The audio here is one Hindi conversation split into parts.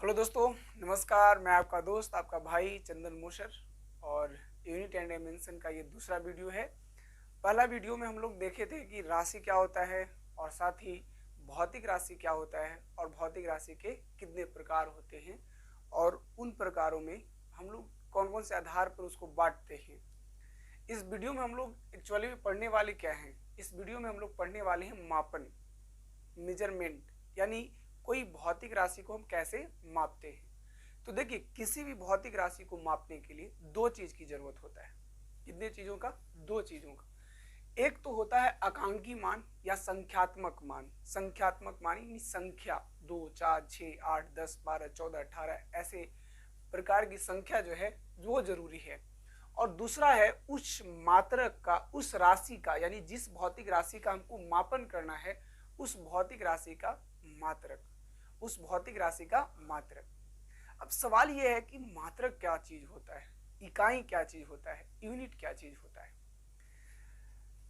हेलो दोस्तों, नमस्कार। मैं आपका दोस्त, आपका भाई चंदन मूसर और यूनिट एंड डायमेंशन का ये दूसरा वीडियो है। पहला वीडियो में हम लोग देखे थे कि राशि क्या होता है और साथ ही भौतिक राशि क्या होता है और भौतिक राशि के कितने प्रकार होते हैं और उन प्रकारों में हम लोग कौन कौन से आधार पर उसको बांटते हैं। इस वीडियो में हम लोग एक्चुअली में पढ़ने वाले क्या हैं? इस वीडियो में हम लोग पढ़ने वाले हैं मापन, मेजरमेंट, यानी कोई भौतिक राशि को हम कैसे मापते हैं। तो देखिए, किसी भी भौतिक राशि को मापने के लिए दो चीज की जरूरत होता है। कितने चीजों का? दो चीजों का। एक तो होता है आकांकी मान या संख्यात्मक मान। संख्यात्मक मान यानी संख्या 2, 4, 6, 8, 10, 12, 14, 18 ऐसे प्रकार की संख्या जो है वो जरूरी है। और दूसरा है उस मात्रक का, उस राशि का, यानी जिस भौतिक राशि का हमको मापन करना है उस भौतिक राशि का मात्रक, उस भौतिक राशि का मात्रक। अब सवाल यह है कि मात्रक क्या चीज होता है, इकाई क्या चीज होता है, यूनिट क्या चीज होता है।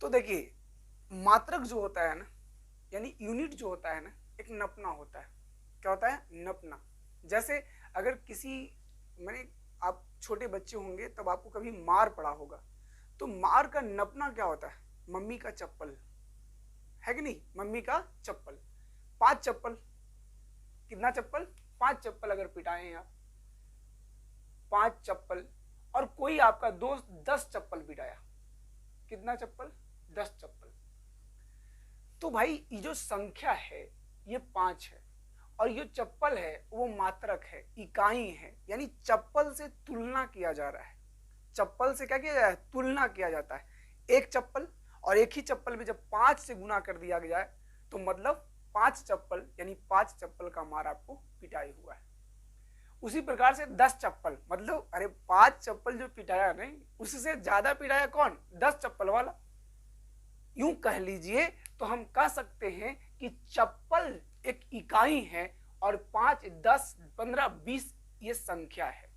तो देखिए, मात्रक जो होता है ना, यानी यूनिट जो होता है ना, एक नपना होता है। क्या होता है? नपना। जैसे अगर किसी मैंने आप छोटे बच्चे होंगे तब आपको कभी मार पड़ा होगा, तो मार का नपना क्या होता है? मम्मी का चप्पल है कि नहीं? मम्मी का चप्पल। 5 चप्पल, कितना चप्पल? 5 चप्पल अगर पिटाए आप, 5 चप्पल। और कोई आपका दोस्त 10 चप्पल पिटाया, कितना चप्पल? 10 चप्पल। तो भाई ये जो संख्या है ये 5 है और ये चप्पल है वो मात्रक है, इकाई है, यानी चप्पल से तुलना किया जा रहा है। चप्पल से क्या किया जाता है? तुलना किया जाता है। एक चप्पल और एक ही चप्पल में जब 5 से गुना कर दिया जाए तो मतलब 5 चप्पल, यानी 5 चप्पल का मार आपको पिटाई हुआ है। उसी प्रकार से 10 चप्पल, मतलब अरे 5 चप्पल जो पिटाया नहीं, उससे ज्यादा पिटाया कौन? 10 चप्पल वाला। यूं कह लीजिए तो हम कह सकते हैं कि चप्पल एक इकाई है और 5, 10, 15, 20 ये संख्या है।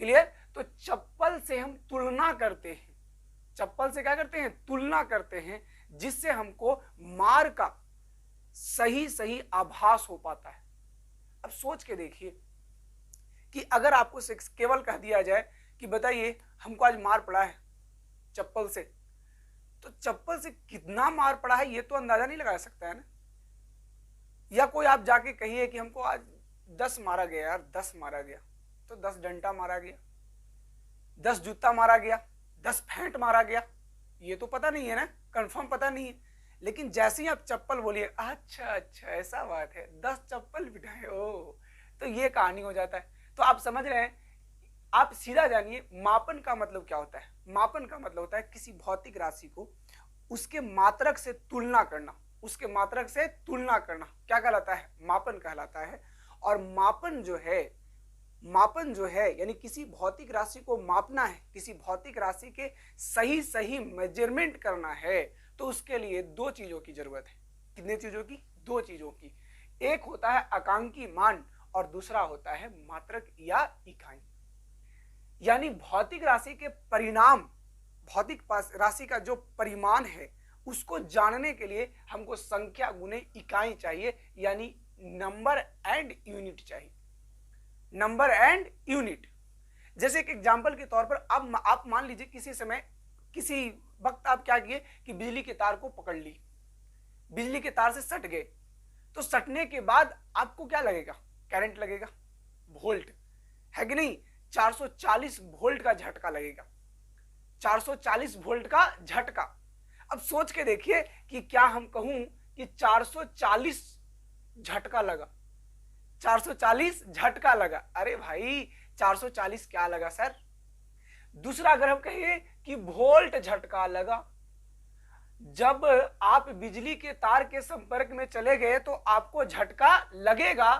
क्लियर? तो चप्पल से हम तुलना करते हैं। चप्पल से क्या करते हैं? तुलना करते हैं, जिससे हमको मार का सही सही आभास हो पाता है। अब सोच के देखिए कि अगर आपको केवल कह दिया जाए कि बताइए हमको आज मार पड़ा है चप्पल से, तो चप्पल से कितना मार पड़ा है ये तो अंदाजा नहीं लगा सकता है ना। या कोई आप जाके कहिए कि हमको आज 10 मारा गया यार, 10 मारा गया, तो 10 डंडा मारा गया, 10 जूता मारा गया, 10 फेंट मारा गया, ये तो पता नहीं है ना, कंफर्म पता नहीं है। लेकिन जैसे ही आप चप्पल बोलिए, अच्छा अच्छा ऐसा बात है, 10 चप्पल बिठाए, ओ, तो ये कहानी हो जाता है। तो आप समझ रहे हैं। आप सीधा जानिए मापन का मतलब क्या होता है। मापन का मतलब होता है किसी भौतिक राशि को उसके मात्रक से तुलना करना। उसके मात्रक से तुलना करना क्या कहलाता है? मापन कहलाता है। और मापन जो है यानी किसी भौतिक राशि को मापना है, किसी भौतिक राशि के सही सही मेजरमेंट करना है, तो उसके लिए दो चीजों की जरूरत है। कितने चीजों की? दो चीजों की। एक होता है आकांकी मान और दूसरा होता है मात्रक या इकाई। यानी भौतिक राशि के परिणाम, भौतिक राशि का जो परिमाण है उसको जानने के लिए हमको संख्या गुने इकाई चाहिए, यानी नंबर एंड यूनिट चाहिए। Number and unit. जैसे एक एग्जांपल के तौर पर अब आप मान लीजिए किसी समय किसी वक्त आप क्या किए कि बिजली के तार को पकड़ ली, बिजली के तार से सट गए, तो सटने के बाद आपको क्या लगेगा? करंट लगेगा, वोल्ट, है कि नहीं? 440 वोल्ट का झटका लगेगा, 440 वोल्ट का झटका। अब सोच के देखिए कि क्या हम कहूं कि 440 झटका लगा, 440 झटका लगा, अरे भाई 440 क्या लगा सर? दूसरा अगर हम कहें कि वोल्ट झटका लगा, जब आप बिजली के तार के संपर्क में चले गए तो आपको झटका लगेगा,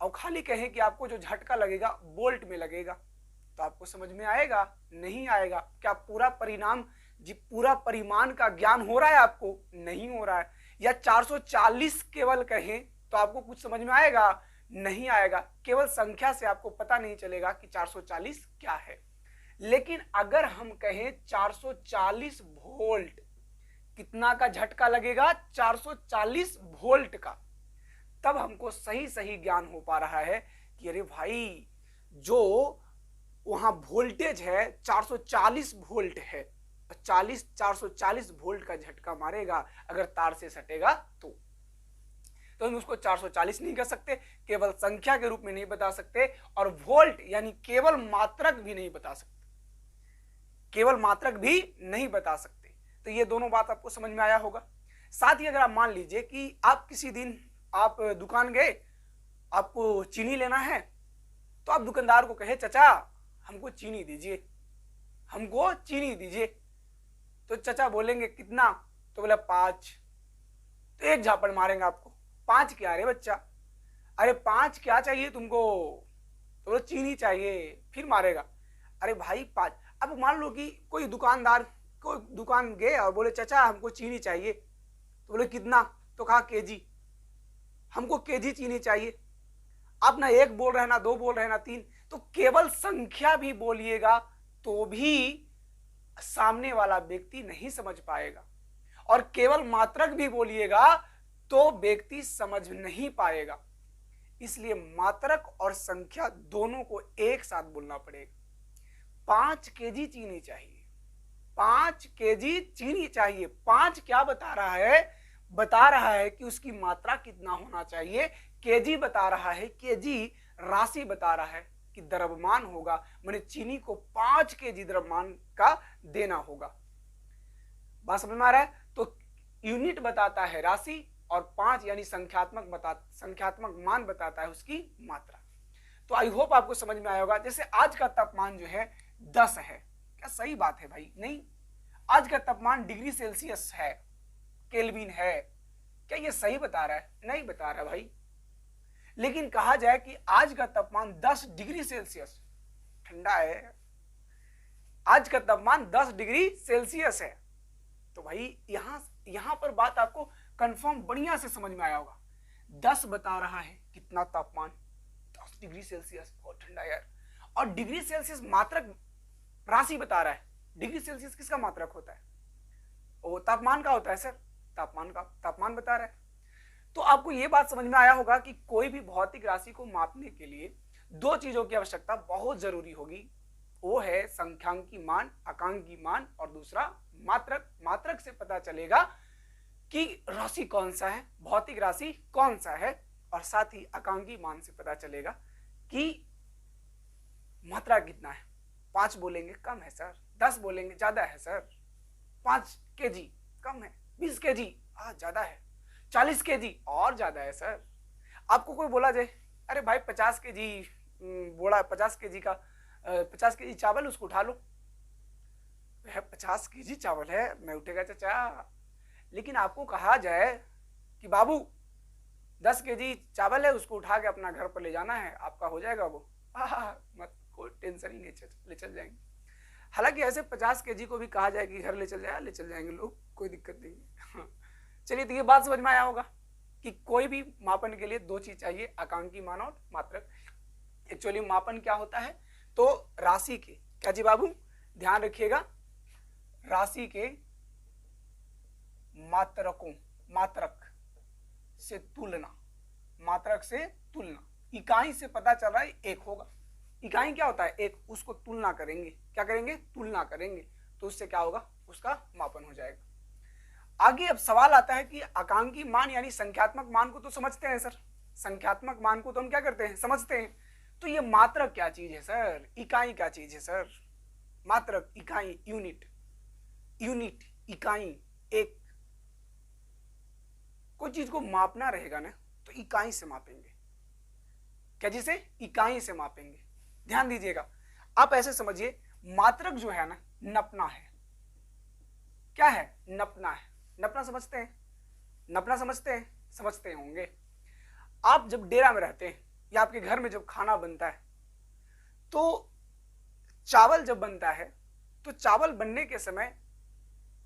और खाली कहें कि आपको जो झटका लगेगा वोल्ट में लगेगा, तो आपको समझ में आएगा? नहीं आएगा। क्या पूरा परिणाम जी, पूरा परिमाण का ज्ञान हो रहा है आपको? नहीं हो रहा है। या 440 केवल कहें तो आपको कुछ समझ में आएगा? नहीं आएगा। केवल संख्या से आपको पता नहीं चलेगा कि 440 क्या है। लेकिन अगर हम कहें 440 वोल्ट, कितना का झटका लगेगा? 440 वोल्ट का, तब हमको सही सही ज्ञान हो पा रहा है कि अरे भाई जो वहां वोल्टेज है 440 वोल्ट है, 440 वोल्ट का झटका मारेगा अगर तार से सटेगा तो हम उसको 440 नहीं कह सकते, केवल संख्या के रूप में नहीं बता सकते, और वोल्ट यानी केवल मात्रक भी नहीं बता सकते, केवल मात्रक भी नहीं बता सकते। तो ये दोनों बात आपको समझ में आया होगा। साथ ही अगर आप मान लीजिए कि आप किसी दिन आप दुकान गए, आपको चीनी लेना है, तो आप दुकानदार को कहे चाचा हमको चीनी दीजिए, हमको चीनी दीजिए, तो चाचा बोलेंगे कितना, तो बोला 5, तो एक झापड़ मारेंगे आपको, 5 क्या रे बच्चा, अरे 5 क्या चाहिए तुमको, तो बोलो चीनी चाहिए, फिर मारेगा, अरे भाई 5। अब मान लो कि कोई दुकानदार को दुकान गए और बोले चाचा हमको चीनी चाहिए, तो बोले कितना, तो कहा केजी, हमको केजी चीनी चाहिए। आप ना 1 बोल रहे ना 2 बोल रहे ना 3, तो केवल संख्या भी बोलिएगा तो भी सामने वाला व्यक्ति नहीं समझ पाएगा, और केवल मात्रक भी बोलिएगा तो व्यक्ति समझ नहीं पाएगा। इसलिए मात्रक और संख्या दोनों को एक साथ बोलना पड़ेगा। 5 केजी चीनी चाहिए, 5 केजी चीनी चाहिए। 5 क्या बता रहा है, बता रहा है कि उसकी मात्रा कितना होना चाहिए। केजी बता रहा है, केजी राशि बता रहा है कि द्रव्यमान होगा, मैंने चीनी को 5 केजी द्रव्यमान का देना होगा। बात समझ में आ रहा है? तो यूनिट बताता है राशि, और 5 यानी संख्यात्मक मान बताता है उसकी मात्रा। तो आई होप आपको समझ में आया होगा। जैसे आज का तापमान जो है 10 है, क्या सही बात है भाई? नहीं, आज का तापमान डिग्री सेल्सियस है, केल्विन है, क्या ये सही बता रहा है? नहीं बता रहा भाई। लेकिन कहा जाए कि आज का तापमान 10 डिग्री सेल्सियस ठंडा है, आज का तापमान 10 डिग्री सेल्सियस है, तो भाई यहां पर बात आपको कंफर्म बढ़िया से समझ में आया होगा। 10 बता रहा है कितना तापमान, 10 डिग्री सेल्सियस, बहुत ठंडा यार। और डिग्री सेल्सियस मात्रक राशि बता रहा है। डिग्री सेल्सियस किसका मात्रक होता है? वो तापमान का होता है सर, तापमान का, तापमान बता रहा है। तो आपको यह बात समझ में आया होगा कि कोई भी भौतिक राशि को मापने के लिए 2 चीजों की आवश्यकता बहुत जरूरी होगी। वो है संख्यांकी मान, आकांकी मान, और दूसरा मात्रक। मात्रक से पता चलेगा कि राशि कौन सा है, भौतिक राशि कौन सा है, और साथ ही आकांकी मान से पता चलेगा कि मात्रा कितना है। 5 बोलेंगे कम है सर, 10 बोलेंगे ज्यादा है सर, 5 केजी कम है, 20 केजी ज्यादा है, 40 केजी और ज्यादा है सर। आपको कोई बोला जाए अरे भाई 50 केजी बोला, 50 केजी का 50 केजी चावल उसको उठा लो, 50 केजी चावल है, मैं उठेगा चाचा। लेकिन आपको कहा जाए कि बाबू 10 केजी चावल है, उसको उठा के अपना घर पर ले जाना है, आपका हो जाएगा वो, मत कोई टेंशन ही नहीं, ले चल जाएंगे। हालांकि ऐसे 50 केजी को भी कहा जाए कि घर ले चल जाएंगे लोग, कोई दिक्कत नहीं है। चलिए, तो ये बात समझ में आया होगा कि कोई भी मापन के लिए 2 चीज चाहिए, आकांकी मान और मात्रक। एक्चुअली मापन क्या होता है, तो राशि के, क्या जी बाबू ध्यान रखिएगा, राशि के मात्रक से तुलना, मात्रक से तुलना, इकाई से पता चल रहा है 1 होगा। इकाई क्या होता है? 1, उसको तुलना करेंगे, क्या करेंगे? तुलना करेंगे, तो उससे क्या होगा? उसका मापन हो जाएगा। आगे अब सवाल आता है कि आकांकी मान यानी संख्यात्मक मान को तो समझते हैं सर, संख्यात्मक मान को तो हम क्या करते हैं? समझते हैं। तो ये मात्रक क्या चीज है सर? इकाई क्या चीज है सर? मात्रक, इकाई, यूनिट, इकाई, एक। कोई चीज को मापना रहेगा ना तो इकाई से मापेंगे, क्या जिसे इकाई से मापेंगे। ध्यान दीजिएगा, आप ऐसे समझिए, मात्रक जो है ना नपना है। क्या है? नपना है। नपना समझते हैं? नपना समझते हैं? समझते होंगे। आप जब डेरा में रहते हैं या आपके घर में जब खाना बनता है, तो चावल जब बनता है तो चावल बनने के समय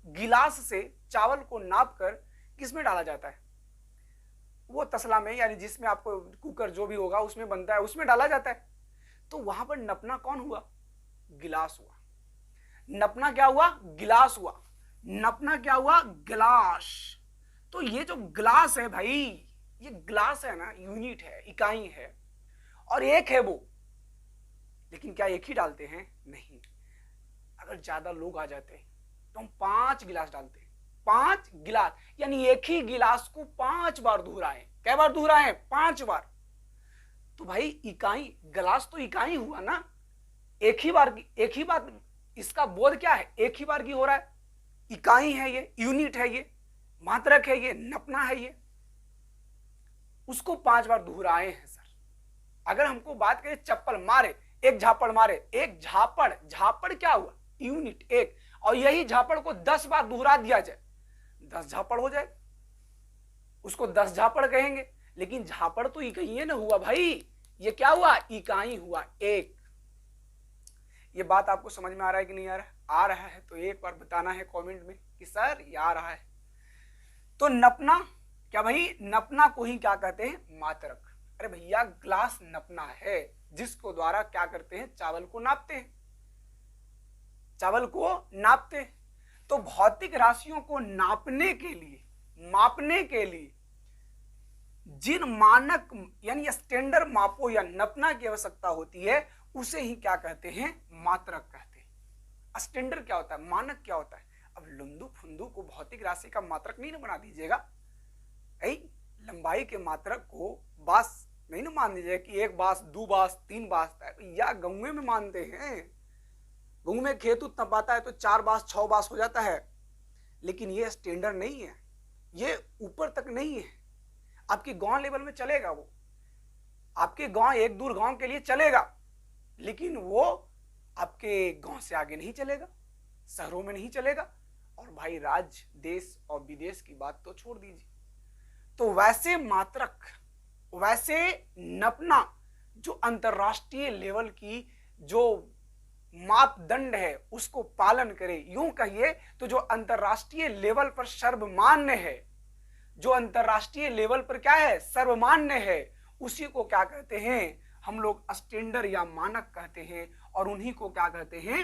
गिलास से चावल को नापकर किस में डाला जाता है? वो तसला में, यानी जिसमें आपको कुकर जो भी होगा उसमें बनता है, उसमें डाला जाता है। तो वहां पर नपना कौन हुआ? गिलास हुआ। नपना क्या हुआ? गिलास हुआ। नपना क्या हुआ? गिलास। तो ये जो गिलास है भाई, ये ग्लास है ना, यूनिट है, इकाई है, और एक है वो। लेकिन क्या एक ही डालते हैं? नहीं। अगर ज्यादा लोग आ जाते हैं तो हम 5 गिलास डालते हैं। 5 गिलास, यानी एक ही गिलास को 5 बार दोहराएं। कै बार दोहराएं? 5 बार। तो भाई इकाई, गिलास तो इकाई हुआ ना, एक ही बार। इसका बोध क्या है? एक ही बार की हो रहा है। इकाई है ये, यूनिट है ये, मात्रक है ये, नपना है ये, उसको 5 बार दोहराए हैं सर। अगर हमको बात करें चप्पल मारे, एक झापड़ मारे, एक झापड़ क्या हुआ? यूनिट, एक। और यही झापड़ को 10 बार दोहरा दिया जाए, 10 झापड़ हो जाए, उसको 10 झापड़ कहेंगे। लेकिन झापड़ तो इकाई ना हुआ भाई, ये क्या हुआ? इकाई हुआ, एक। ये बात आपको समझ में आ रहा है कि नहीं आ रहा है? आ रहा है तो एक बार बताना है कमेंट में कि सर ये आ रहा है। तो नपना, क्या भाई? नपना को ही क्या कहते हैं? मात्रक। अरे भैया ग्लास नपना है, जिसको द्वारा क्या करते हैं? चावल को नापते हैं, चावल को नापते हैं। तो भौतिक राशियों को नापने के लिए, मापने के लिए जिन मानक यानी स्टैंडर्ड मापों या नपना की आवश्यकता होती है, उसे ही क्या कहते हैं? मात्रक कहते हैं। स्टैंडर्ड क्या होता है? मानक क्या होता है? अब लुंदू फुंदू को भौतिक राशि का मात्रक नहीं ना बना दीजिएगा। लंबाई के मात्रक को बास नहीं ना मान दीजिएगा कि 1 बास, 2 बास, 3 बास। या गंगे में मानते हैं, गंगे में खेत उतना पाता है तो 4 बास 6 बास हो जाता है। लेकिन ये स्टैंडर्ड नहीं है, ये ऊपर तक नहीं है। आपके गांव लेवल में चलेगा वो, आपके गांव एक दूर गांव के लिए चलेगा, लेकिन वो आपके गांव से आगे नहीं चलेगा, शहरों में नहीं चलेगा। और भाई राज्य, देश और विदेश की बात तो छोड़ दीजिए। तो वैसे मात्रक, वैसे नपना जो अंतरराष्ट्रीय लेवल की जो मापदंड है उसको पालन करे, यूं कहिए तो जो अंतरराष्ट्रीय लेवल पर सर्वमान्य है, जो अंतरराष्ट्रीय लेवल पर क्या है? सर्वमान्य है, उसी को क्या कहते हैं? हम लोग स्टैंडर्ड या मानक कहते हैं, और उन्हीं को क्या कहते हैं?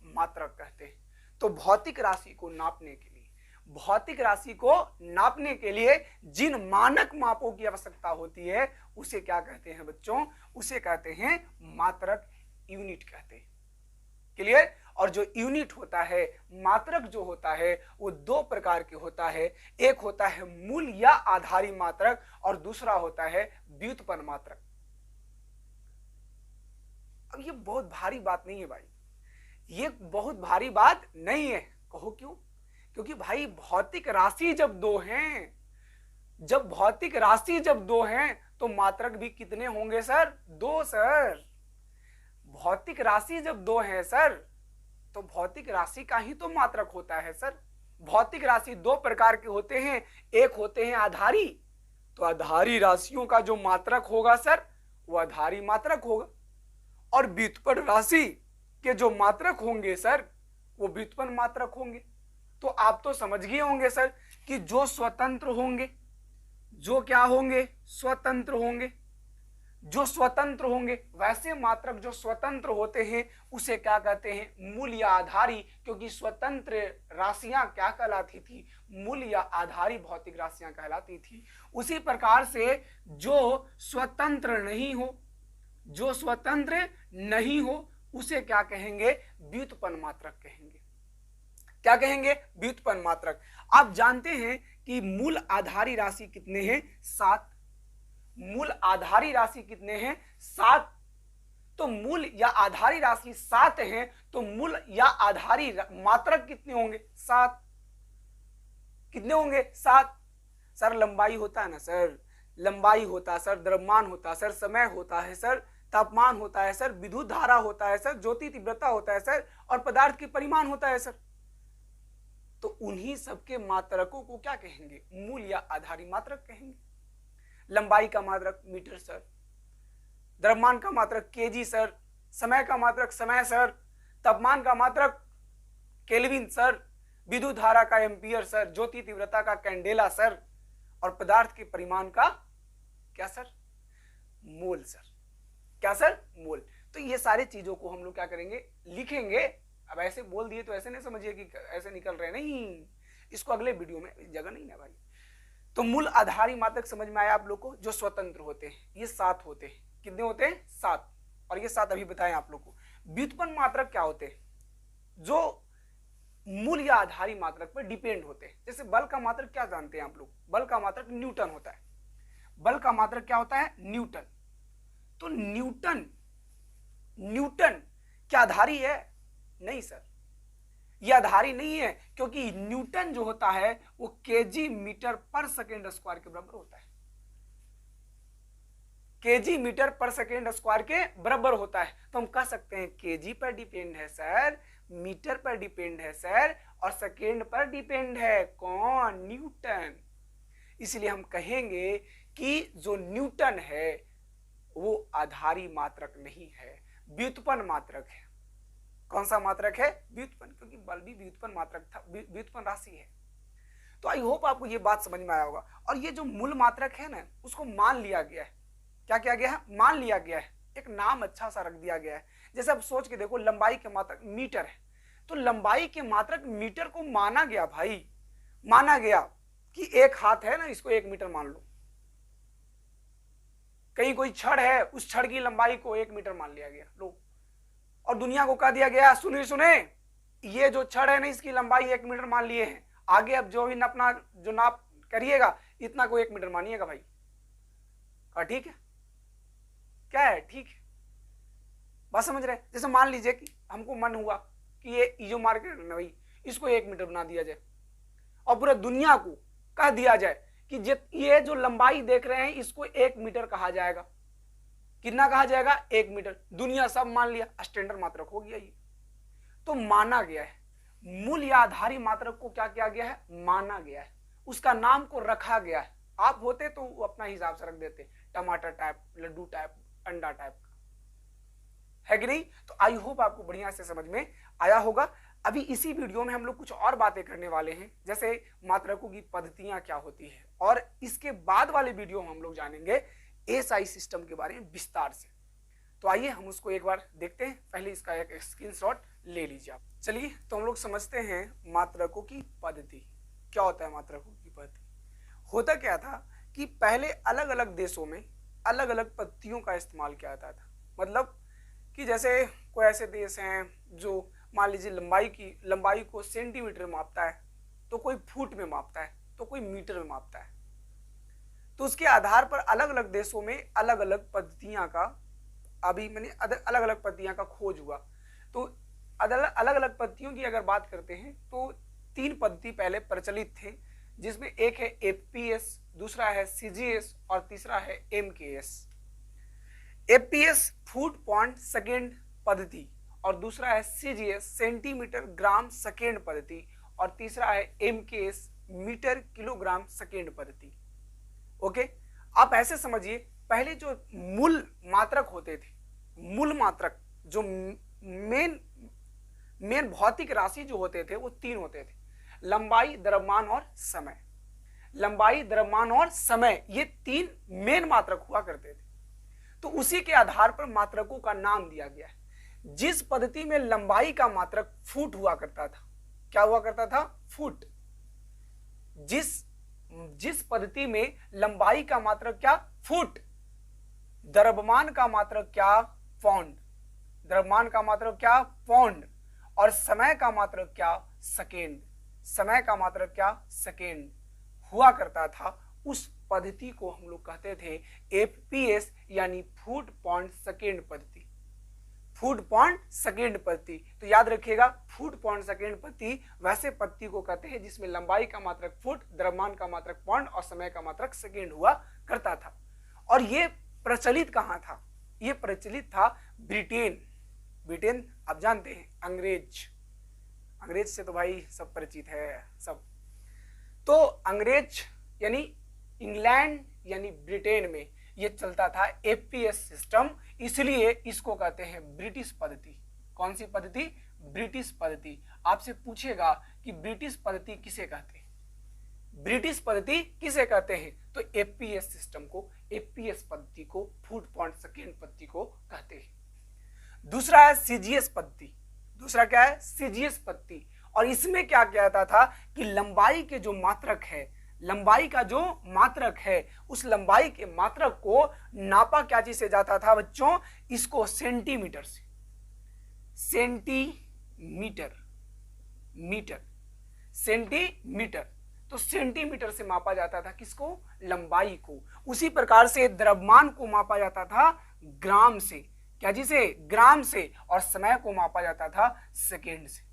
मात्रक कहते हैं। तो भौतिक राशि को नापने के लिए, भौतिक राशि को नापने के लिए जिन मानक मापों की आवश्यकता होती है, उसे क्या कहते हैं बच्चों? उसे कहते हैं मात्रक, यूनिट कहते हैं। क्लियर? और जो यूनिट होता है, मात्रक जो होता है, वो 2 प्रकार के होता है। एक होता है मूल या आधारी मात्रक, और दूसरा होता है व्युत्पन्न मात्रक। अब ये बहुत भारी बात नहीं है भाई, ये बहुत भारी बात नहीं है। कहो क्यों? क्योंकि भाई भौतिक राशि जब 2 हैं, जब भौतिक राशि जब 2 हैं, तो मात्रक भी कितने होंगे सर? 2 सर। भौतिक राशि जब 2 हैं सर, तो भौतिक राशि का ही तो मात्रक होता है सर। भौतिक राशि 2 प्रकार के होते हैं, एक होते हैं आधारी, तो आधारी राशियों का जो मात्रक होगा सर, वो आधारी मात्रक होगा। और व्युत्पन्न राशि के जो मात्रक होंगे सर, वो व्युत्पन्न मात्रक होंगे। तो आप तो समझ गए होंगे सर कि जो स्वतंत्र होंगे, जो क्या होंगे? स्वतंत्र होंगे। जो स्वतंत्र होंगे, वैसे मात्रक जो स्वतंत्र होते हैं उसे क्या कहते हैं? मूल या आधारी। क्योंकि स्वतंत्र राशियां क्या कहलाती थी? मूल या आधारी भौतिक राशियां कहलाती थी। उसी प्रकार से जो स्वतंत्र नहीं हो, जो स्वतंत्र नहीं हो, उसे क्या कहेंगे? व्युत्पन्न मात्रक कहेंगे। क्या कहेंगे? व्युत्पन्न मात्रक। आप जानते हैं कि मूल आधारी राशि कितने हैं? 7। मूल आधारी राशि कितने हैं? 7। तो मूल या आधारी राशि 7 हैं, तो मूल या आधारी मात्रक कितने होंगे? 7। कितने होंगे? 7। सर लंबाई होता है ना सर, लंबाई होता है सर, द्रव्यमान होता है सर, समय होता है सर, तापमान होता है सर, विद्युत धारा होता है सर, ज्योति तीव्रता होता है सर, और पदार्थ की परिमाण होता है सर। तो उन्हीं सबके मात्रकों को क्या कहेंगे? मूल या आधारी मात्रक कहेंगे। लंबाई का मात्रक मीटर सर, द्रव्यमान का मात्रक केजी सर, समय का मात्रक समय सर, तापमान का मात्रक केल्विन सर, विद्युत धारा का एम्पियर सर, ज्योति तीव्रता का कैंडेला सर, और पदार्थ के परिमाण का क्या सर? मोल सर। क्या सर? मोल। तो ये सारी चीजों को हम लोग क्या करेंगे? लिखेंगे। अब ऐसे बोल दिए तो ऐसे नहीं समझिए कि ऐसे निकल रहे, नहीं, इसको अगले वीडियो में, जगह नहीं ना भाई, तो मूल आधारी मात्रक समझ में आया आप लोग को, जो स्वतंत्र होते हैं, ये 7 होते हैं। कितने होते हैं? 7। और ये 7 अभी बताएं आप लोग को। व्युत्पन्न मात्रक क्या होते हैं? जो मूल या आधारी मात्रक पर डिपेंड होते हैं। जैसे बल का मात्रक क्या जानते हैं आप लोग? बल का मात्रक न्यूटन होता है। बल का मात्रक क्या होता है? न्यूटन। तो न्यूटन क्या आधारी है? नहीं सर, यह आधारी नहीं है, क्योंकि न्यूटन जो होता है वो केजी मीटर पर सेकेंड स्क्वायर के बराबर होता है। केजी मीटर पर सेकेंड स्क्वायर के बराबर होता है। तो हम कह सकते हैं केजी पर डिपेंड है सर, मीटर पर डिपेंड है सर, और सेकेंड पर डिपेंड है कौन? न्यूटन। इसलिए हम कहेंगे कि जो न्यूटन है वो आधारी मात्रक नहीं है, व्युत्पन्न मात्रक है। कौन सा मात्रक है? व्युत्पन्न, क्योंकि बल भी व्युत्पन्न मात्रक था, व्युत्पन्न राशि है। तो आई होप आपको ये बात समझ में आया होगा। और ये जो मूल मात्रक है ना, उसको मान लिया गया है। क्या किया गया है? मान लिया गया है, एक नाम अच्छा सा रख दिया गया है। जैसे आप सोच के देखो, लंबाई के मात्रक मीटर है, तो लंबाई के मात्रक मीटर को माना गया भाई, माना गया कि एक हाथ है ना, इसको 1 मीटर मान लो। कहीं कोई छड़ है, उस छड़ की लंबाई को 1 मीटर मान लिया गया, लो। और दुनिया को कह दिया गया, सुने सुने, ये जो छड़ है ना, इसकी लंबाई 1 मीटर मान लिए हैं, आगे अब जो भी नापना, जो नाप करिएगा, इतना को 1 मीटर मानिएगा भाई। ठीक है? क्या है? ठीक है, बात समझ रहे? जैसे मान लीजिए कि हमको मन हुआ कि ये जो मार्केट है ना भाई, इसको 1 मीटर बना दिया जाए, और पूरा दुनिया को कह दिया जाए कि ये जो लंबाई देख रहे हैं इसको 1 मीटर कहा जाएगा। कितना कहा जाएगा? 1 मीटर। दुनिया सब मान लिया, स्टैंडर्ड मात्रक हो गया ये। तो माना गया है, मूल या आधारी मात्रक को क्या किया गया है? माना गया है, उसका नाम को रखा गया है। आप होते तो अपना हिसाब से रख देते, टमाटर टाइप, लड्डू टाइप, अंडा टाइप का, है कि नहीं? तो आई होप आपको बढ़िया से समझ में आया होगा। अभी इसी वीडियो में हम लोग कुछ और बातें करने वाले हैं, जैसे मात्रकों की पद्धतियां क्या होती है, और इसके बाद वाले वीडियो में हम लोग जानेंगे एसआई सिस्टम के बारे में विस्तार से। तो आइए हम उसको एक बार देखते हैं। पहले इसका एक स्क्रीनशॉट ले लीजिए आप। चलिए, तो हम लोग समझते हैं मात्रकों की पद्धति। क्या होता है मात्रकों की पद्धति? होता क्या था कि पहले अलग अलग देशों में अलग अलग पद्धतियों का इस्तेमाल किया जाता था। मतलब कि जैसे कोई ऐसे देश हैं जो मान लीजिए लंबाई को सेंटीमीटर में मापता है, तो कोई फुट में मापता है, तो कोई मीटर में मापता है। तो उसके आधार पर अलग अलग देशों में अलग अलग पद्धतियां का अलग अलग पद्धतियां का खोज हुआ। तो अलग अलग पद्धतियों की अगर बात करते हैं तो 3 पद्धति पहले प्रचलित थे, जिसमें एक है एपीएस, दूसरा है सीजीएस और तीसरा है MKS. APS foot point second पद्धति, और दूसरा है सीजीएस सेंटीमीटर ग्राम सेकेंड पद्धति, और तीसरा है एमकेएस मीटर किलोग्राम सेकेंड पद्धति। ओके, आप ऐसे समझिए, पहले जो मूल मात्रक होते थे, मूल मात्रक जो मेन भौतिक राशि जो होते थे वो 3 होते थे, लंबाई, द्रव्यमान और समय। लंबाई, द्रव्यमान और समय, ये 3 मेन मात्रक हुआ करते थे। तो उसी के आधार पर मात्रकों का नाम दिया गया है। जिस पद्धति में लंबाई का मात्रक फुट हुआ करता था, क्या हुआ करता था? फुट। जिस पद्धति में लंबाई का मात्रक क्या? फुट। द्रव्यमान का मात्रक क्या? पाउंड। द्रव्यमान का मात्रक क्या? पाउंड। और समय का मात्रक क्या? सेकेंड। समय का मात्रक क्या? सेकेंड हुआ करता था। उस पद्धति को हम लोग कहते थे एपीएस, यानी फुट पॉइंट सेकेंड पद्धति। फुट पॉइंट सेकेंड पद्धति, तो याद रखिएगा, फुट पॉइंट सेकेंड पद्धति वैसे पद्धति को कहते हैं जिसमें लंबाई का मात्रक फुट, द्रव्यमान का मात्रक पॉइंट और समय का मात्रक सेकेंड हुआ करता था। और ये प्रचलित कहाँ था? ये प्रचलित था ब्रिटेन। आप जानते हैं, अंग्रेज से तो भाई सब परिचित है सब। तो अंग्रेज यानी इंग्लैंड यानी ब्रिटेन में ये चलता था एपीएस सिस्टम, इसलिए इसको कहते हैं ब्रिटिश पद्धति। कौन सी पद्धति? ब्रिटिश पद्धति। आपसे पूछेगा कि ब्रिटिश पद्धति किसे कहते हैं, ब्रिटिश पद्धति किसे कहते हैं? तो एपीएस सिस्टम को, एपीएस पद्धति को, फुट पॉइंट सेकेंड पद्धति को कहते हैं। दूसरा है सीजीएस पद्धति। दूसरा क्या है? सीजीएस पद्धति। और इसमें क्या किया जाता था कि लंबाई के जो मात्रक है, लंबाई का जो मात्रक है उस लंबाई के मात्रक को नापा क्या चीज से जाता था बच्चों, इसको सेंटीमीटर से, सेंटीमीटर, मीटर, सेंटीमीटर, तो सेंटीमीटर से मापा जाता था किसको, लंबाई को। उसी प्रकार से द्रव्यमान को मापा जाता था ग्राम से, क्या जी से, ग्राम से, और समय को मापा जाता था सेकेंड से,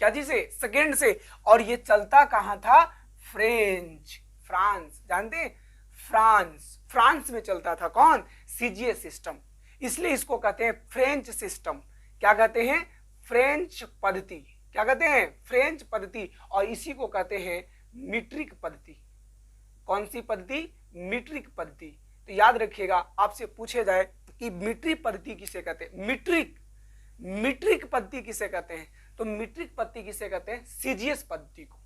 क्या जी से, सेकेंड से। और ये चलता कहां था, फ्रेंच, फ्रांस, जानते हैं फ्रांस, फ्रांस में चलता था कौन, सीजीएस सिस्टम, इसलिए इसको कहते हैं फ्रेंच सिस्टम। क्या कहते हैं, फ्रेंच पद्धति, क्या कहते हैं, फ्रेंच पद्धति, और इसी को कहते हैं मीट्रिक पद्धति। कौन सी पद्धति, मीट्रिक पद्धति। तो याद रखिएगा, आपसे पूछे जाए कि मीट्रिक पद्धति किसे कहते हैं, मीट्रिक, मीट्रिक पद्धति किसे कहते हैं, तो मीट्रिक पद्धति किसे कहते हैं, सीजीएस पद्धति को।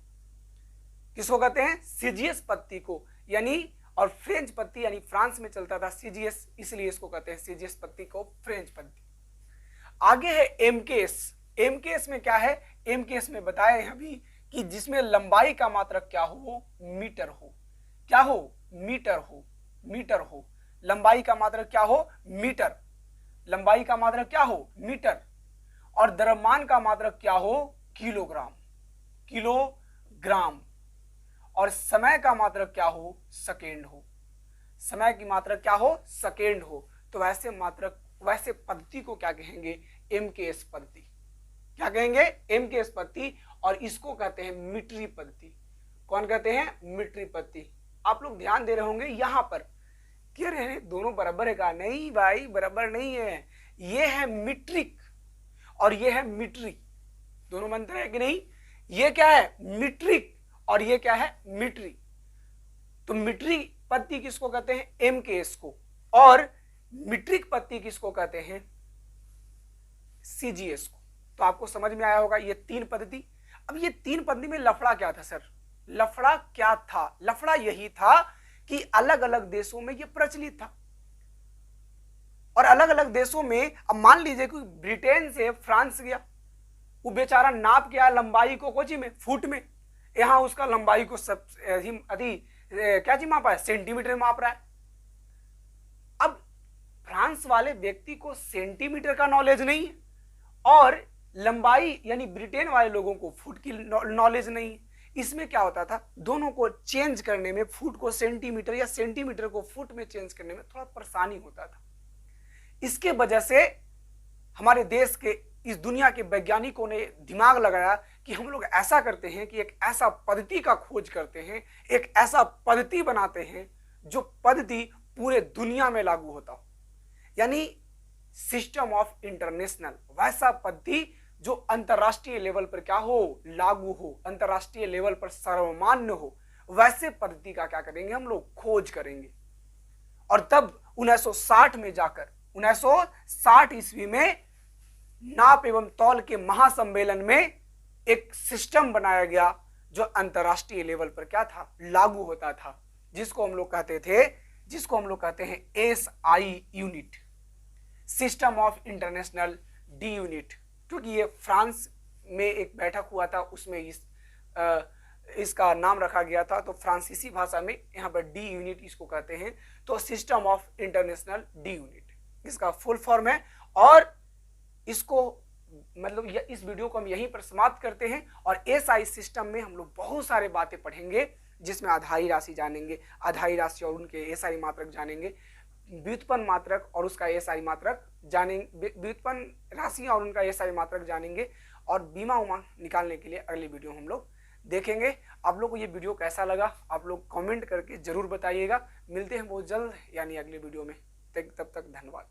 किसको कहते हैं, सीजीएस पद्धति को, यानी, और फ्रेंच पद्धति यानी फ्रांस में चलता था सीजीएस, इसलिए इसको कहते हैं सीजीएस पद्धति को फ्रेंच पद्धति। आगे है एमकेएस। एमकेएस में क्या है, एमकेएस में बताया है अभी कि जिसमें लंबाई का मात्रक क्या हो, मीटर हो, क्या हो, मीटर हो, मीटर हो, लंबाई का मात्रक क्या हो, मीटर, लंबाई का मात्रक क्या हो, मीटर, और द्रव्यमान का मात्रक क्या हो, किलोग्राम, किलोग्राम, और समय का मात्रक क्या हो, सेकेंड हो, समय की मात्रक क्या हो, सेकेंड हो। तो वैसे मात्रक, वैसे पद्धति को क्या कहेंगे, एमकेएस पद्धति, क्या कहेंगे, एमकेएस पद्धति, और इसको कहते हैं मीट्रिक पद्धति। कौन कहते हैं, मीट्रिक पद्धति। आप लोग ध्यान दे रहे होंगे यहाँ पर, क्या रहे दोनों बराबर है का, नहीं भाई बराबर नहीं है, ये है मीट्रिक और ये है मीट्रिक, दोनों मंत्र है कि नहीं, ये क्या है, मीट्रिक, और ये क्या है, मीट्रिक। तो मीट्रिक पद्धति किसको कहते हैं, एमकेएस को, और मीट्रिक पद्धति किसको कहते हैं, सीजीएस को। तो आपको समझ में आया होगा ये तीन पद्धति। अब ये तीन पद्धति में लफड़ा क्या था सर, लफड़ा क्या था, लफड़ा यही था कि अलग अलग देशों में ये प्रचलित था, और अलग अलग देशों में, अब मान लीजिए कि ब्रिटेन से फ्रांस गया, वो बेचारा नाप गया लंबाई को कोची में, फुट में, यहां उसका लंबाई को सब क्या चीज मापा है, सेंटीमीटर में माप रहा है। अब फ्रांस वाले व्यक्ति को सेंटीमीटर का नॉलेज नहीं है, और लंबाई यानी ब्रिटेन वाले लोगों को फुट की नॉलेज नहीं है। इसमें क्या होता था, दोनों को चेंज करने में, फुट को सेंटीमीटर या सेंटीमीटर को फुट में चेंज करने में थोड़ा परेशानी होता था। इसके वजह से हमारे देश के, इस दुनिया के वैज्ञानिकों ने दिमाग लगाया कि हम लोग ऐसा करते हैं कि एक ऐसा पद्धति का खोज करते हैं, एक ऐसा पद्धति बनाते हैं जो पद्धति पूरे दुनिया में लागू होता हो, यानी सिस्टम ऑफ इंटरनेशनल, वैसा पद्धति जो अंतरराष्ट्रीय लेवल पर क्या हो, लागू हो, अंतरराष्ट्रीय लेवल पर सर्वमान्य हो, वैसे पद्धति का क्या करेंगे हम लोग, खोज करेंगे। और तब 1960 में जाकर, 1960 ईस्वी में नाप एवं तौल के महासम्मेलन में एक सिस्टम बनाया गया जो अंतरराष्ट्रीय लेवल पर क्या था, लागू होता था, जिसको हम लोग कहते हैं SI unit, system of international D unit, क्योंकि ये फ्रांस में एक बैठक हुआ था, उसमें इसका नाम रखा गया था। तो फ्रांसीसी भाषा में यहाँ पर डी यूनिट इसको कहते हैं। तो system of international D unit इसका फुल फॉर्म है। और इसको मतलब इस वीडियो को हम यहीं पर समाप्त करते हैं। और SI सिस्टम में हम लोग बहुत सारे बातें पढ़ेंगे, जिसमें आधारी राशि जानेंगे, आधारी राशि और उनके SI मात्रक जानेंगे, व्युत्पन्न मात्रक और उसका SI मात्रक जानेंगे, व्युत्पन्न राशि और उनका SI मात्रक जानेंगे, और बीमा उमा निकालने के लिए अगली वीडियो हम लोग देखेंगे। आप लोग को ये वीडियो कैसा लगा आप लोग कमेंट करके जरूर बताइएगा। मिलते हैं बहुत जल्द यानी अगले वीडियो में, तब तक धन्यवाद।